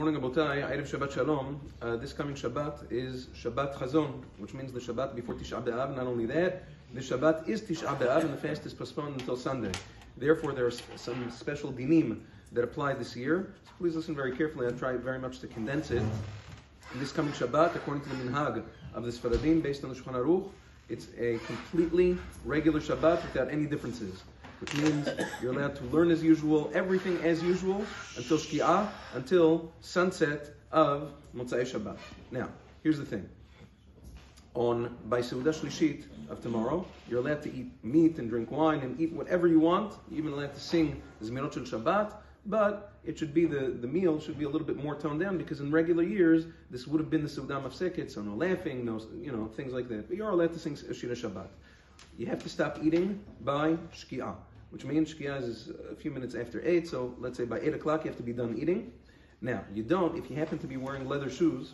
Morning, Abotai, Erev Shabbat Shalom. This coming Shabbat is Shabbat Chazon, which means the Shabbat before Tisha B'Av. Not only that, the Shabbat is Tisha B'Av and the fast is postponed until Sunday. Therefore, there are some special dinim that apply this year. So please listen very carefully. I try very much to condense it. This coming Shabbat, according to the minhag of the Sfaradim, based on the Shulchan Aruch, it's a completely regular Shabbat without any differences, which means you're allowed to learn as usual, everything as usual, until Shki'ah, until sunset of Motzai Shabbat. Now, here's the thing. By Seudah Shlishit of tomorrow, you're allowed to eat meat and drink wine and eat whatever you want. You're even allowed to sing Zmirot Shel Shabbat, but it should be the meal should be a little bit more toned down, because in regular years, this would have been the Seudah Mafseket, so no laughing, no things like that. But you're allowed to sing Shira Shabbat. You have to stop eating by Shki'ah, which means Shki'ah is a few minutes after 8, so let's say by 8 o'clock you have to be done eating. Now, you don't, if you happen to be wearing leather shoes,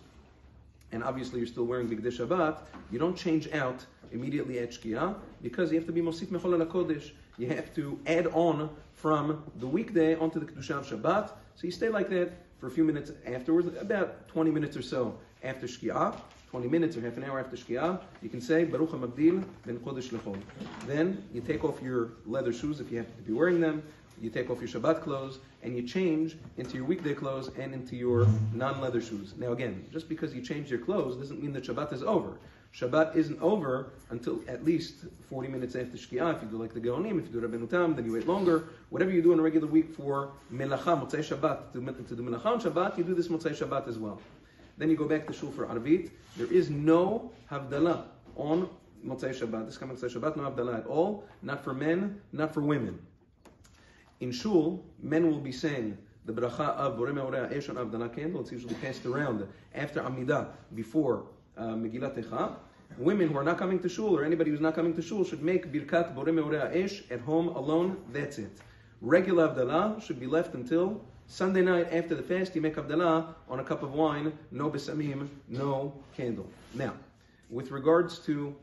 and obviously you're still wearing Bigdei Shabbat, you don't change out immediately at Shki'ah, because you have to be Mosif Mechol Al HaKodesh. You have to add on from the weekday onto the Kedusha of Shabbat, so you stay like that for a few minutes afterwards, about 20 minutes or so after Shki'ah. 20 minutes or half an hour after Shki'ah, you can say, Baruch HaMabdil ben Chodesh Lechol. Then you take off your leather shoes if you happen to be wearing them, you take off your Shabbat clothes, and you change into your weekday clothes and into your non-leather shoes. Now again, just because you change your clothes doesn't mean that Shabbat is over. Shabbat isn't over until at least 40 minutes after Shki'ah. If you do like the Geonim, if you do Rabbeinu Tam, then you wait longer. Whatever you do in a regular week for Melacha, Motzai Shabbat, to do Melacha on Shabbat, you do this Motzai Shabbat as well. Then you go back to Shul for Arvit. There is no Havdalah on Motzai Shabbat. This coming Motzai Shabbat, no Havdalah at all. Not for men, not for women. In Shul, men will be saying the bracha of Borei Me'orei Ha'esh on Havdalah candle. It's usually passed around after Amidah, before Megillat Eicha. Women who are not coming to Shul, or anybody who's not coming to Shul, should make Birkat Borei Me'orei Ha'esh at home alone. That's it. Regular Havdalah should be left until Sunday night after the fast. You make Havdalah on a cup of wine, no besamim, no candle. Now, with regards to,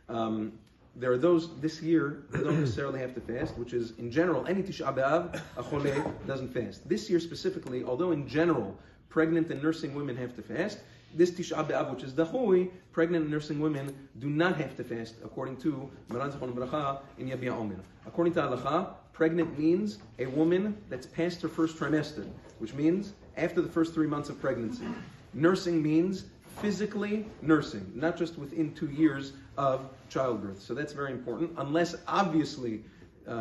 there are those this year that don't necessarily have to fast, which is in general, any Tisha B'Av, a Choleh doesn't fast. This year specifically, although in general, pregnant and nursing women have to fast, this Tisha B'Av, which is Dahui, pregnant and nursing women do not have to fast, according to Maran Zechron Bracha in Yabia Omer. According to Halacha, pregnant means a woman that's past her first trimester, which means after the first 3 months of pregnancy. Nursing means physically nursing, not just within 2 years of childbirth. So that's very important, unless obviously,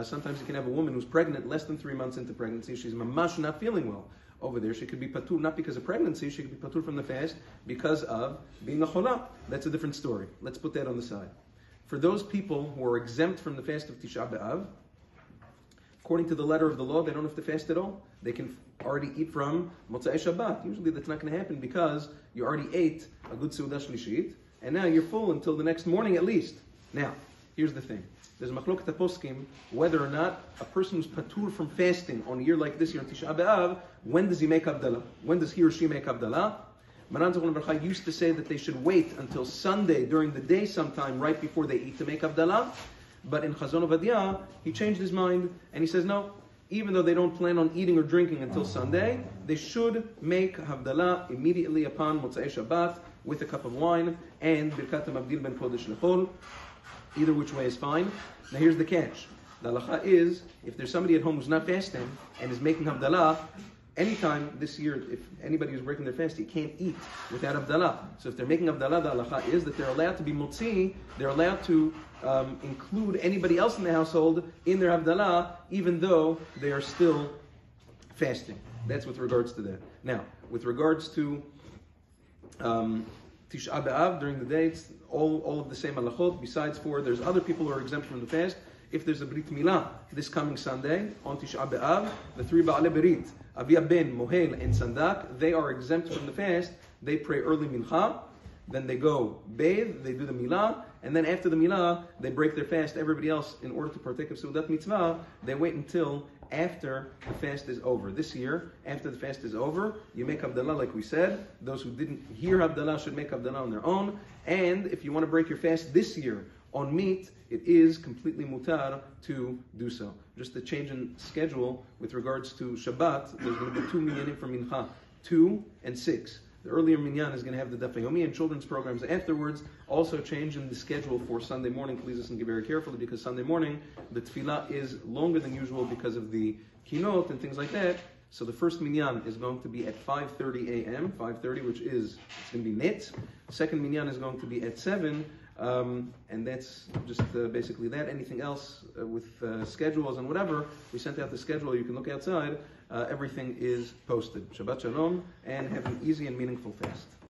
sometimes you can have a woman who's pregnant less than 3 months into pregnancy, she's mamash not feeling well. Over there, she could be patur, not because of pregnancy, she could be patur from the fast because of being a cholah. That's a different story. Let's put that on the side. For those people who are exempt from the fast of Tisha B'Av, according to the letter of the law, they don't have to fast at all. They can already eat from Motzai Shabbat. Usually that's not going to happen because you already ate a good Seudah Shlishit, and now you're full until the next morning at least. Now, here's the thing. There's a machloket poskim whether or not a person who's patur from fasting on a year like this year on Tisha B'Av, when does he make Havdalah? When does he or she make Havdalah? Maran Zechron Bracha used to say that they should wait until Sunday during the day sometime right before they eat to make Havdalah. But in Chazon Ovadia, he changed his mind and he says no, even though they don't plan on eating or drinking until Sunday, they should make Havdalah immediately upon Motzai Shabbat with a cup of wine and Birkat HaMabdil ben Kodesh Lechol. Either which way is fine. Now here's the catch. The halacha is, if there's somebody at home who's not fasting and is making Havdalah, anytime this year, if anybody who's breaking their fast, you can't eat without Havdalah. So if they're making Havdalah, the halacha is that they're allowed to be motzi, they're allowed to include anybody else in the household in their Havdalah, even though they are still fasting. That's with regards to that. Now, with regards to Tisha B'Av, during the day, it's all of the same halachot, besides for, there's other people who are exempt from the fast. If there's a Brit Milah this coming Sunday, on Tisha B'Av, the 3 Ba'alei Berit, Avia Ben, Mohel, and Sandak, they are exempt from the fast. They pray early Mincha, then they go bathe, they do the Milah, and then after the Milah, they break their fast. Everybody else, in order to partake of Seudat Mitzvah, they wait until after the fast is over. This year, after the fast is over, you make Havdalah like we said. Those who didn't hear Havdalah should make Havdalah on their own. And if you want to break your fast this year on meat, it is completely mutar to do so. Just a change in schedule with regards to Shabbat, there's going to be 2 minyanim for Mincha 2, and 6. The earlier minyan is going to have the Daf Yomi, and children's programs afterwards. Also change in the schedule for Sunday morning. Please listen very carefully, because Sunday morning the tefillah is longer than usual because of the kinot and things like that. So the first minyan is going to be at 5:30 a.m., 5:30, which is, it's going to be net. Second minyan is going to be at 7, and that's just basically that. Anything else with schedules and whatever, we sent out the schedule. You can look outside. Everything is posted. Shabbat Shalom, and have an easy and meaningful fast.